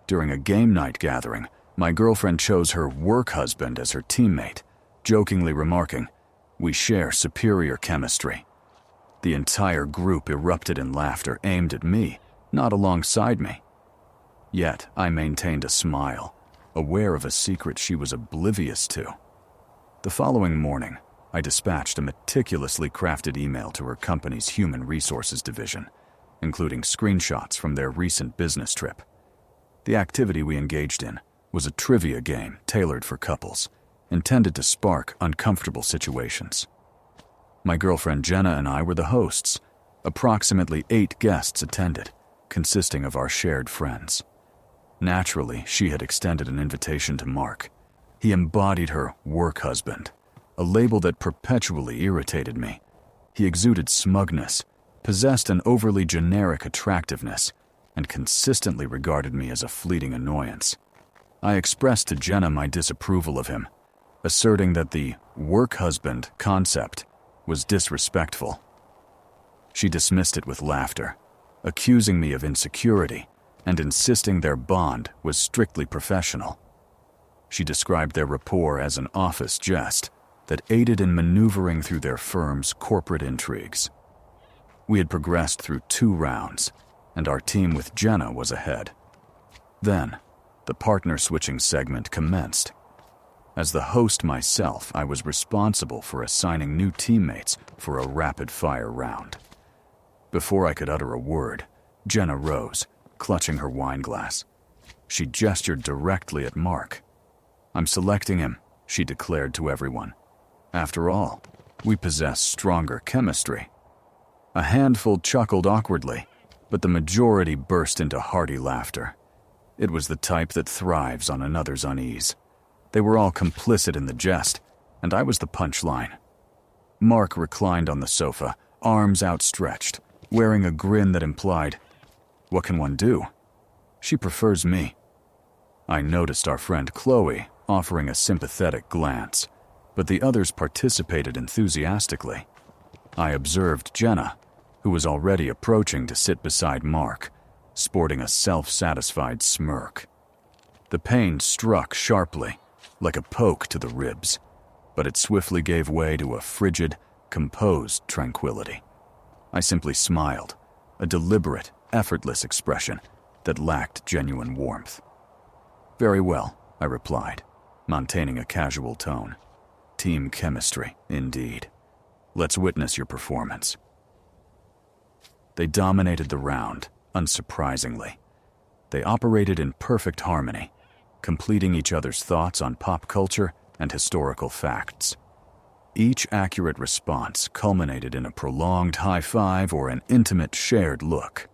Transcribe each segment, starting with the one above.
During a game night gathering, my girlfriend chose her work husband as her teammate, jokingly remarking, "We share superior chemistry." The entire group erupted in laughter aimed at me, not alongside me. Yet I maintained a smile, aware of a secret she was oblivious to. The following morning, I dispatched a meticulously crafted email to her company's human resources division, including screenshots from their recent business trip. The activity we engaged in was a trivia game tailored for couples, intended to spark uncomfortable situations. My girlfriend Jenna and I were the hosts. Approximately 8 guests attended, consisting of our shared friends. Naturally, she had extended an invitation to Mark. He embodied her work husband, a label that perpetually irritated me. He exuded smugness, possessed an overly generic attractiveness, and consistently regarded me as a fleeting annoyance. I expressed to Jenna my disapproval of him, asserting that the work husband concept was disrespectful. She dismissed it with laughter, accusing me of insecurity and insisting their bond was strictly professional. She described their rapport as an office jest that aided in maneuvering through their firm's corporate intrigues. We had progressed through 2 rounds, and our team with Jenna was ahead. Then, the partner-switching segment commenced. As the host myself, I was responsible for assigning new teammates for a rapid-fire round. Before I could utter a word, Jenna rose, clutching her wine glass. She gestured directly at Mark. "I'm selecting him," she declared to everyone. "After all, we possess stronger chemistry." A handful chuckled awkwardly, but the majority burst into hearty laughter. It was the type that thrives on another's unease. They were all complicit in the jest, and I was the punchline. Mark reclined on the sofa, arms outstretched, wearing a grin that implied, "What can one do? She prefers me." I noticed our friend Chloe offering a sympathetic glance, but the others participated enthusiastically. I observed Jenna, who was already approaching to sit beside Mark, sporting a self-satisfied smirk. The pain struck sharply, like a poke to the ribs, but it swiftly gave way to a frigid, composed tranquility. I simply smiled, a deliberate, effortless expression that lacked genuine warmth. "Very well," I replied, maintaining a casual tone. "Team chemistry, indeed. Let's witness your performance." They dominated the round, unsurprisingly. They operated in perfect harmony, completing each other's thoughts on pop culture and historical facts. Each accurate response culminated in a prolonged high five or an intimate shared look.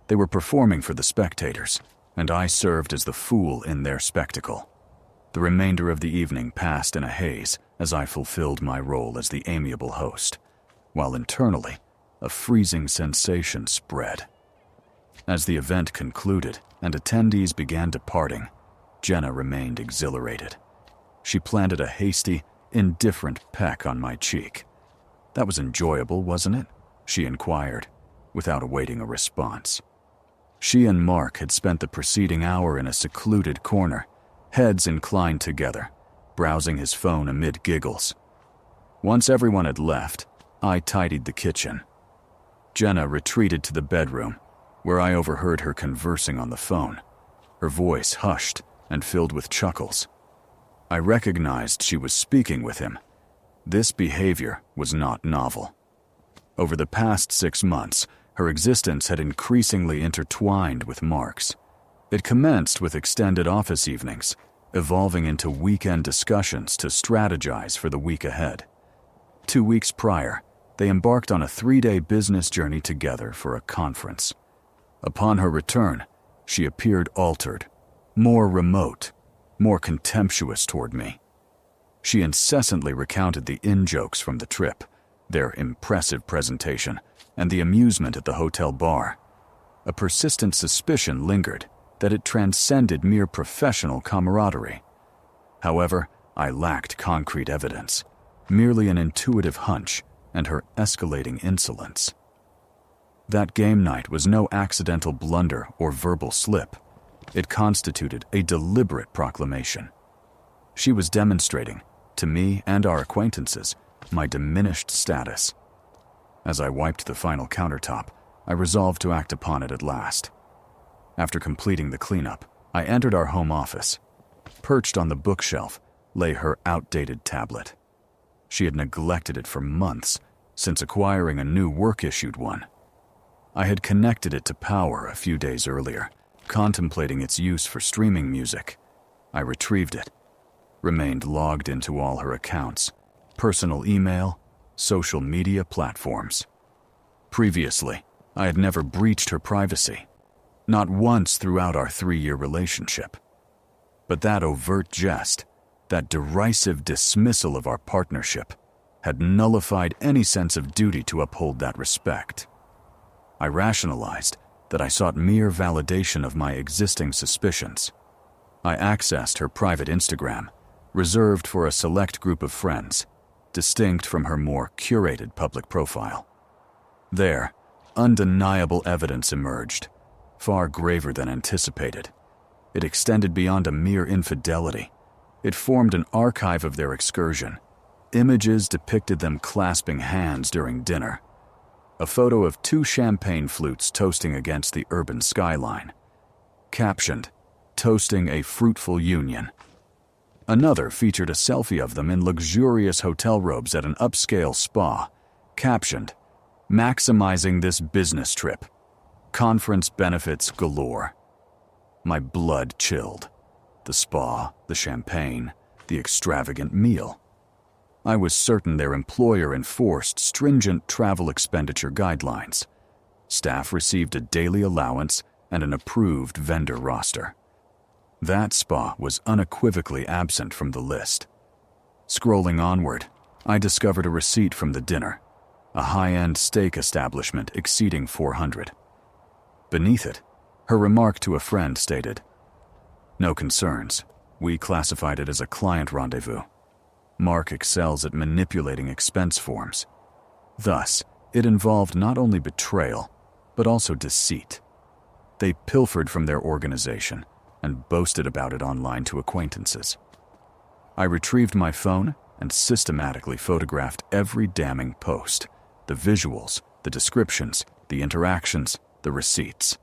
They were performing for the spectators, and I served as the fool in their spectacle. The remainder of the evening passed in a haze as I fulfilled my role as the amiable host, while internally, a freezing sensation spread. As the event concluded and attendees began departing, Jenna remained exhilarated. She planted a hasty, indifferent peck on my cheek. "That was enjoyable, wasn't it?" she inquired, without awaiting a response. She and Mark had spent the preceding hour in a secluded corner, heads inclined together, browsing his phone amid giggles. Once everyone had left, I tidied the kitchen. Jenna retreated to the bedroom, where I overheard her conversing on the phone, her voice hushed and filled with chuckles. I recognized she was speaking with him. This behavior was not novel. Over the past 6 months, her existence had increasingly intertwined with Mark's. It commenced with extended office evenings, evolving into weekend discussions to strategize for the week ahead. 2 weeks prior, they embarked on a 3-day business journey together for a conference. Upon her return, she appeared altered, more remote, more contemptuous toward me. She incessantly recounted the in-jokes from the trip, their impressive presentation, and the amusement at the hotel bar. A persistent suspicion lingered that it transcended mere professional camaraderie. However, I lacked concrete evidence, merely an intuitive hunch and her escalating insolence. That game night was no accidental blunder or verbal slip. It constituted a deliberate proclamation. She was demonstrating, to me and our acquaintances, my diminished status. As I wiped the final countertop, I resolved to act upon it at last. After completing the cleanup, I entered our home office. Perched on the bookshelf lay her outdated tablet. She had neglected it for months, since acquiring a new work-issued one. I had connected it to power a few days earlier, contemplating its use for streaming music. I retrieved it, remained logged into all her accounts, personal email, social media platforms. Previously, I had never breached her privacy, not once throughout our 3-year relationship. But that overt jest, that derisive dismissal of our partnership, had nullified any sense of duty to uphold that respect. I rationalized that I sought mere validation of my existing suspicions. I accessed her private Instagram, reserved for a select group of friends, distinct from her more curated public profile. There, undeniable evidence emerged, far graver than anticipated. It extended beyond a mere infidelity. It formed an archive of their excursion. Images depicted them clasping hands during dinner. A photo of 2 champagne flutes toasting against the urban skyline. Captioned, "Toasting a fruitful union." Another featured a selfie of them in luxurious hotel robes at an upscale spa. Captioned, "Maximizing this business trip. Conference benefits galore." My blood chilled. The spa, the champagne, the extravagant meal. I was certain their employer enforced stringent travel expenditure guidelines. Staff received a daily allowance and an approved vendor roster. That spa was unequivocally absent from the list. Scrolling onward, I discovered a receipt from the dinner, a high-end steak establishment exceeding $400. Beneath it, her remark to a friend stated, "No concerns. We classified it as a client rendezvous. Mark excels at manipulating expense forms." Thus, it involved not only betrayal, but also deceit. They pilfered from their organization and boasted about it online to acquaintances. I retrieved my phone and systematically photographed every damning post, the visuals, the descriptions, the interactions, the receipts.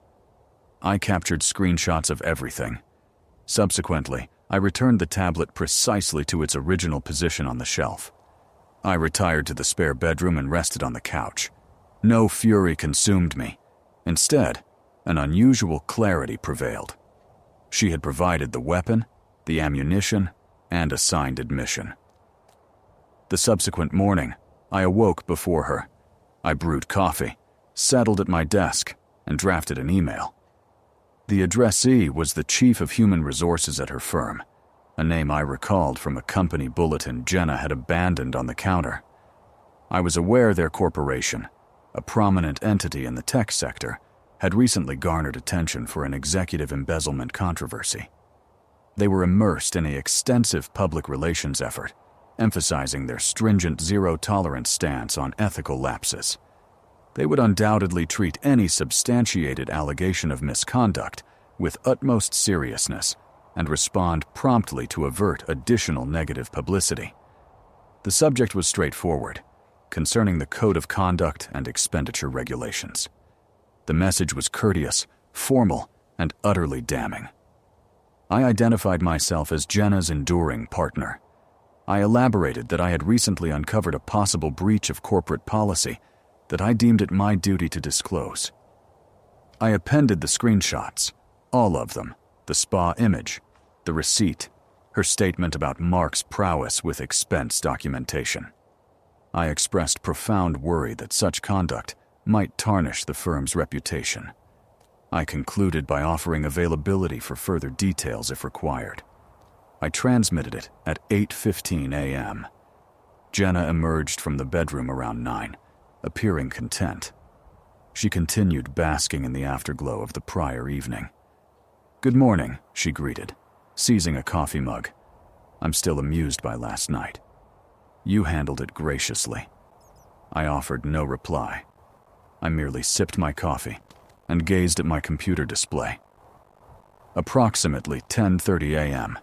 I captured screenshots of everything. Subsequently, I returned the tablet precisely to its original position on the shelf. I retired to the spare bedroom and rested on the couch. No fury consumed me. Instead, an unusual clarity prevailed. She had provided the weapon, the ammunition, and a signed admission. The subsequent morning, I awoke before her. I brewed coffee, settled at my desk, and drafted an email. The addressee was the chief of human resources at her firm, a name I recalled from a company bulletin Jenna had abandoned on the counter. I was aware their corporation, a prominent entity in the tech sector, had recently garnered attention for an executive embezzlement controversy. They were immersed in an extensive public relations effort, emphasizing their stringent zero-tolerance stance on ethical lapses. They would undoubtedly treat any substantiated allegation of misconduct with utmost seriousness and respond promptly to avert additional negative publicity. The subject was straightforward, concerning the code of conduct and expenditure regulations. The message was courteous, formal, and utterly damning. I identified myself as Jenna's enduring partner. I elaborated that I had recently uncovered a possible breach of corporate policy that I deemed it my duty to disclose. I appended the screenshots, all of them, the spa image, the receipt, her statement about Mark's prowess with expense documentation. I expressed profound worry that such conduct might tarnish the firm's reputation. I concluded by offering availability for further details if required. I transmitted it at 8:15 a.m. Jenna emerged from the bedroom around 9, appearing content. She continued basking in the afterglow of the prior evening. "Good morning," she greeted, seizing a coffee mug. "I'm still amused by last night. You handled it graciously." I offered no reply. I merely sipped my coffee and gazed at my computer display. Approximately 10:30 a.m.,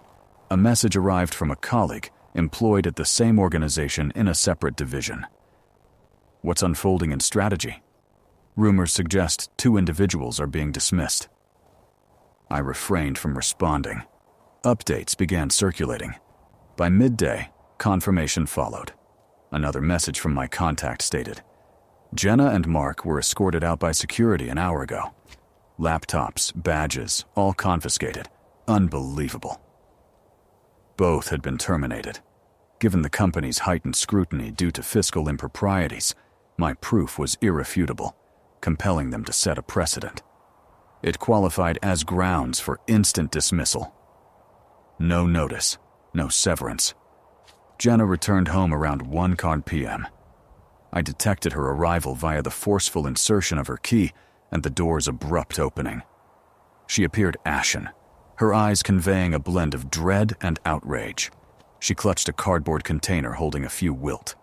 a message arrived from a colleague employed at the same organization in a separate division. What's unfolding in strategy? Rumors suggest 2 individuals are being dismissed. I refrained from responding. Updates began circulating. By midday, confirmation followed. Another message from my contact stated, Jenna and Mark were escorted out by security an hour ago. Laptops, badges, all confiscated. Unbelievable. Both had been terminated. Given the company's heightened scrutiny due to fiscal improprieties, my proof was irrefutable, compelling them to set a precedent. It qualified as grounds for instant dismissal. No notice, no severance. Jenna returned home around 1 p.m. I detected her arrival via the forceful insertion of her key and the door's abrupt opening. She appeared ashen, her eyes conveying a blend of dread and outrage. She clutched a cardboard container holding a few wilt.